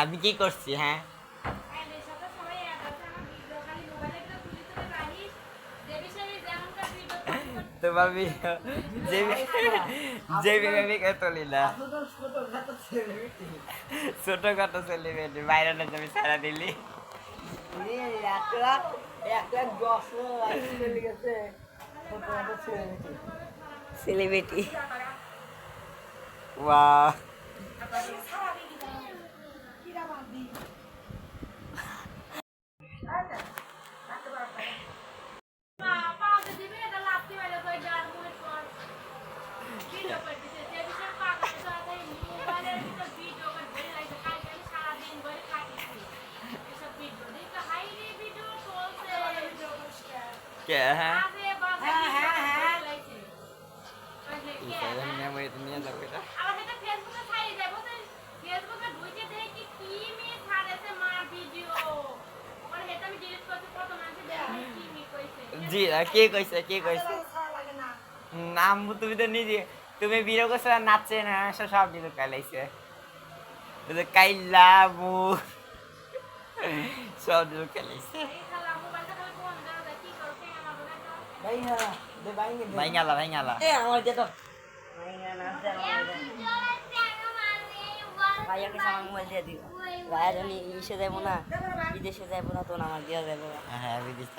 আমি কি করছি? হ্যাঁ তোমার যে বিবেকে তুলি না ছোটখাটো সেলিব্রিটি বাইরে তুমি সারা দিলি সেলিব্রিটি বাহ হ্যাঁ নিয়ে যাবো এটা জি কে কইছে নাম তুমি তো নিজে তুমি বিরো করছো নাচছে না সব দিল কালাইছে কাইলা মু সব দিল কালাইছে ভাইঙ্গালা আমার দে তো ভাইয়াকে আমার মোবাইল দিয়ে দিও ভাইয়া জানি ইসে যাবো না বিদেশে যাবো না তো আমার দেওয়া যাবো না হ্যাঁ বিদেশ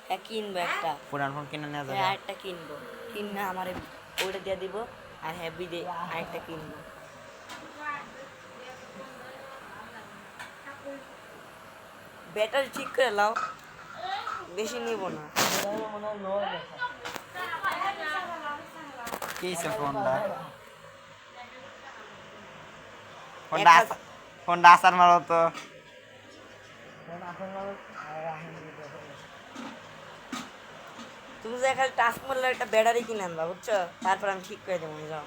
হ্যাঁ কিনবো একটা পুরান ফোন কিনে নেওয়া যাবে হ্যাঁ আরেকটা কিনবো কিনে আমার ওইটা দিয়ে দিব আর হ্যাঁ বিদে আরেকটা কিনবো ব্যাটারি ঠিক করে লাও বেশি নিব না কি ফোনটা আসার মারো তো তুমি যে খালি টাচ মারলে একটা ব্যাটারি কিনে আনবা বুঝছো তারপর আমি ঠিক করে দেবো যাও